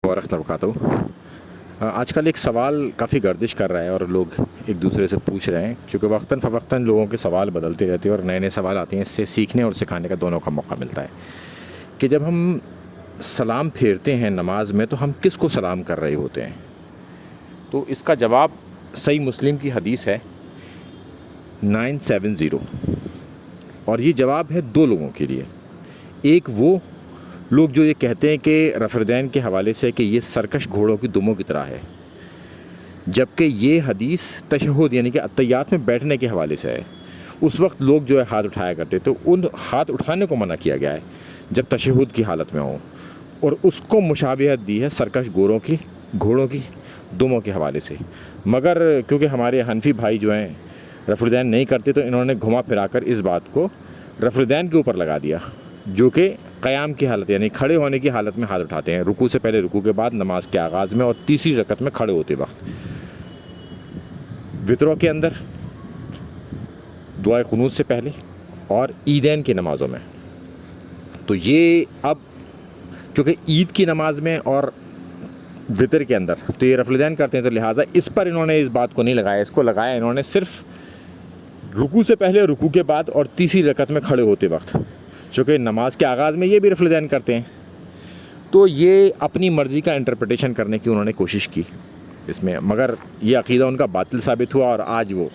ورحمۃ اللہ وبرکاتہ۔ آج کل ایک سوال کافی گردش کر رہا ہے اور لوگ ایک دوسرے سے پوچھ رہے ہیں، کیونکہ وقتاً فوقتاً لوگوں کے سوال بدلتے رہتے ہیں اور نئے نئے سوال آتے ہیں۔ اس سے سیکھنے اور سکھانے کا دونوں کا موقع ملتا ہے کہ جب ہم سلام پھیرتے ہیں نماز میں تو ہم کس کو سلام کر رہے ہوتے ہیں؟ تو اس کا جواب صحیح مسلم کی حدیث ہے 970، اور یہ جواب ہے دو لوگوں کے لیے۔ ایک وہ لوگ جو یہ کہتے ہیں کہ رفردین کے حوالے سے کہ یہ سرکش گھوڑوں کی دموں کی طرح ہے، جبکہ یہ حدیث تشہد یعنی کہ اتحیات میں بیٹھنے کے حوالے سے ہے۔ اس وقت لوگ جو ہے ہاتھ اٹھایا کرتے تو ان ہاتھ اٹھانے کو منع کیا گیا ہے جب تشہد کی حالت میں ہوں، اور اس کو مشابہت دی ہے سرکش گھوڑوں کی دموں کے حوالے سے۔ مگر کیونکہ ہمارے حنفی بھائی جو ہیں رفردین نہیں کرتے، تو انہوں نے گھما پھرا کر اس بات کو رفردین کے اوپر لگا دیا، جو کہ قیام کی حالت یعنی کھڑے ہونے کی حالت میں ہاتھ اٹھاتے ہیں، رکوع سے پہلے، رکوع کے بعد، نماز کے آغاز میں اور تیسری رکعت میں کھڑے ہوتے وقت، وطروں کے اندر، دعائے قنوت سے پہلے اور عیدین کی نمازوں میں۔ تو یہ اب کیونکہ عید کی نماز میں اور وطر کے اندر تو یہ رفردین کرتے ہیں، تو لہٰذا اس پر انہوں نے اس بات کو نہیں لگایا، اس کو لگایا انہوں نے صرف رکوع سے پہلے، رکوع کے بعد اور تیسری رکعت میں کھڑے ہوتے وقت، چونکہ نماز کے آغاز میں یہ بھی رفردین کرتے ہیں۔ تو یہ اپنی مرضی کا انٹرپریٹیشن کرنے کی انہوں نے کوشش کی اس میں، مگر یہ عقیدہ ان کا باطل ثابت ہوا، اور آج وہ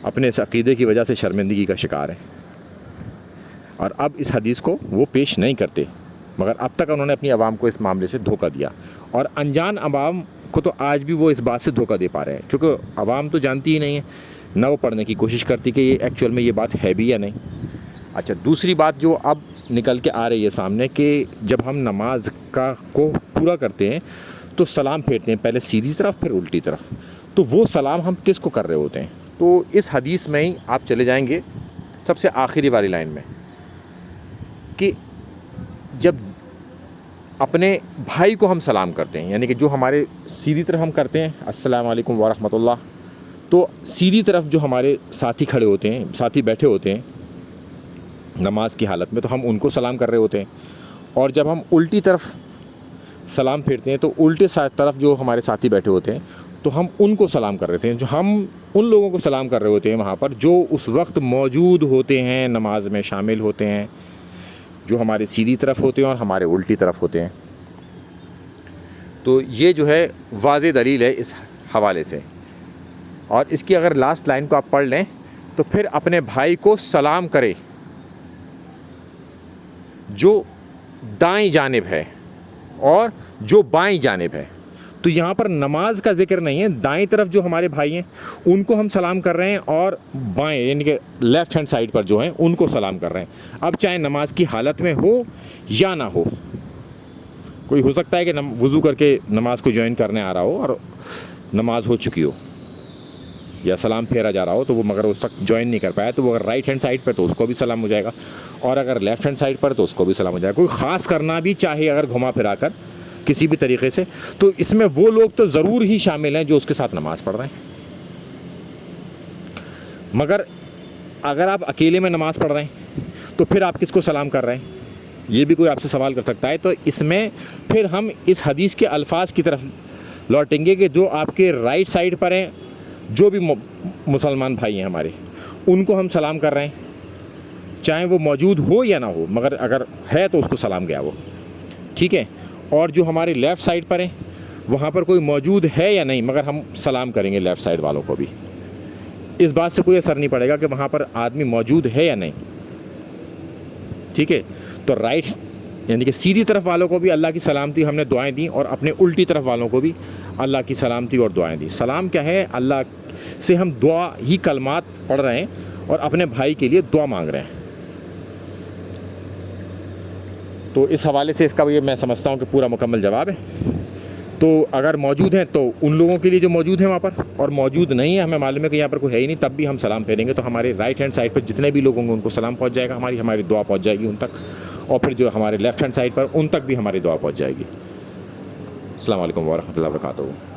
اپنے اس عقیدے کی وجہ سے شرمندگی کا شکار ہیں، اور اب اس حدیث کو وہ پیش نہیں کرتے، مگر اب تک انہوں نے اپنی عوام کو اس معاملے سے دھوکہ دیا، اور انجان عوام کو تو آج بھی وہ اس بات سے دھوکہ دے پا رہے ہیں، کیونکہ عوام تو جانتی ہی نہیں ہے، نہ وہ پڑھنے کی کوشش کرتی کہ یہ ایکچوئل میں یہ بات ہے بھی یا نہیں۔ اچھا، دوسری بات جو اب نکل کے آ رہی ہے سامنے، کہ جب ہم نماز کو پورا کرتے ہیں تو سلام پھیرتے ہیں، پہلے سیدھی طرف پھر الٹی طرف، تو وہ سلام ہم کس کو کر رہے ہوتے ہیں؟ تو اس حدیث میں ہی آپ چلے جائیں گے سب سے آخری والی لائن میں، کہ جب اپنے بھائی کو ہم سلام کرتے ہیں، یعنی کہ جو ہمارے سیدھی طرف ہم کرتے ہیں السلام علیکم ورحمۃ اللہ، تو سیدھی طرف جو ہمارے ساتھی کھڑے ہوتے ہیں، ساتھی بیٹھے ہوتے ہیں نماز کی حالت میں، تو ہم ان کو سلام کر رہے ہوتے ہیں، اور جب ہم الٹی طرف سلام پھیرتے ہیں تو الٹے طرف جو ہمارے ساتھی بیٹھے ہوتے ہیں تو ہم ان کو سلام کر رہے ہیں، جو ہم ان لوگوں کو سلام کر رہے ہوتے ہیں وہاں پر جو اس وقت موجود ہوتے ہیں، نماز میں شامل ہوتے ہیں، جو ہمارے سیدھی طرف ہوتے ہیں اور ہمارے الٹی طرف ہوتے ہیں۔ تو یہ جو ہے واضح دلیل ہے اس حوالے سے، اور اس کی اگر لاسٹ لائن کو آپ پڑھ لیں تو پھر اپنے بھائی کو سلام کرے جو دائیں جانب ہے اور جو بائیں جانب ہے۔ تو یہاں پر نماز کا ذکر نہیں ہے، دائیں طرف جو ہمارے بھائی ہیں ان کو ہم سلام کر رہے ہیں، اور بائیں یعنی کہ لیفٹ ہینڈ سائڈ پر جو ہیں ان کو سلام کر رہے ہیں، اب چاہے نماز کی حالت میں ہو یا نہ ہو۔ کوئی ہو سکتا ہے کہ وضو کر کے نماز کو جوائن کرنے آ رہا ہو اور نماز ہو چکی ہو یا سلام پھیرا جا رہا ہو، تو وہ مگر اس تک جوائن نہیں کر پایا، تو وہ اگر رائٹ ہینڈ سائڈ پر تو اس کو بھی سلام ہو جائے گا، اور اگر لیفٹ ہینڈ سائڈ پر تو اس کو بھی سلام ہو جائے گا۔ کوئی خاص کرنا بھی چاہے اگر گھما پھرا کر کسی بھی طریقے سے، تو اس میں وہ لوگ تو ضرور ہی شامل ہیں جو اس کے ساتھ نماز پڑھ رہے ہیں۔ مگر اگر آپ اکیلے میں نماز پڑھ رہے ہیں تو پھر آپ کس کو سلام کر رہے ہیں؟ یہ بھی کوئی آپ سے سوال کر سکتا ہے۔ تو اس میں پھر ہم اس حدیث کے الفاظ کی طرف لوٹیں گے کہ جو آپ کے رائٹ سائڈ پر ہیں، جو بھی مسلمان بھائی ہیں ہمارے، ان کو ہم سلام کر رہے ہیں، چاہے وہ موجود ہو یا نہ ہو، مگر اگر ہے تو اس کو سلام گیا وہ، ٹھیک ہے۔ اور جو ہمارے لیفٹ سائڈ پر ہیں وہاں پر کوئی موجود ہے یا نہیں، مگر ہم سلام کریں گے لیفٹ سائڈ والوں کو بھی، اس بات سے کوئی اثر نہیں پڑے گا کہ وہاں پر آدمی موجود ہے یا نہیں، ٹھیک ہے۔ تو رائٹ یعنی کہ سیدھی طرف والوں کو بھی اللہ کی سلامتی، ہم نے دعائیں دیں، اور اپنے الٹی طرف والوں کو بھی اللہ کی سلامتی اور دعائیں دیں۔ سلام کیا ہے؟ اللہ سے ہم دعا ہی کلمات پڑھ رہے ہیں اور اپنے بھائی کے لیے دعا مانگ رہے ہیں۔ تو اس حوالے سے اس کا بھی میں سمجھتا ہوں کہ پورا مکمل جواب ہے۔ تو اگر موجود ہیں تو ان لوگوں کے لیے جو موجود ہیں وہاں پر، اور موجود نہیں ہے، ہمیں معلوم ہے کہ یہاں پر کوئی ہے ہی نہیں، تب بھی ہم سلام پھیریں گے، تو ہمارے رائٹ ہینڈ سائڈ پر جتنے بھی لوگ ہوں گے ان کو سلام پہنچ جائے گا، ہماری دعا پہنچ جائے گی ان تک، اور پھر جو ہمارے لیفٹ ہینڈ سائڈ پر ان تک بھی ہماری دعا پہنچ جائے گی۔ السلام علیکم ورحمۃ اللہ وبرکاتہ۔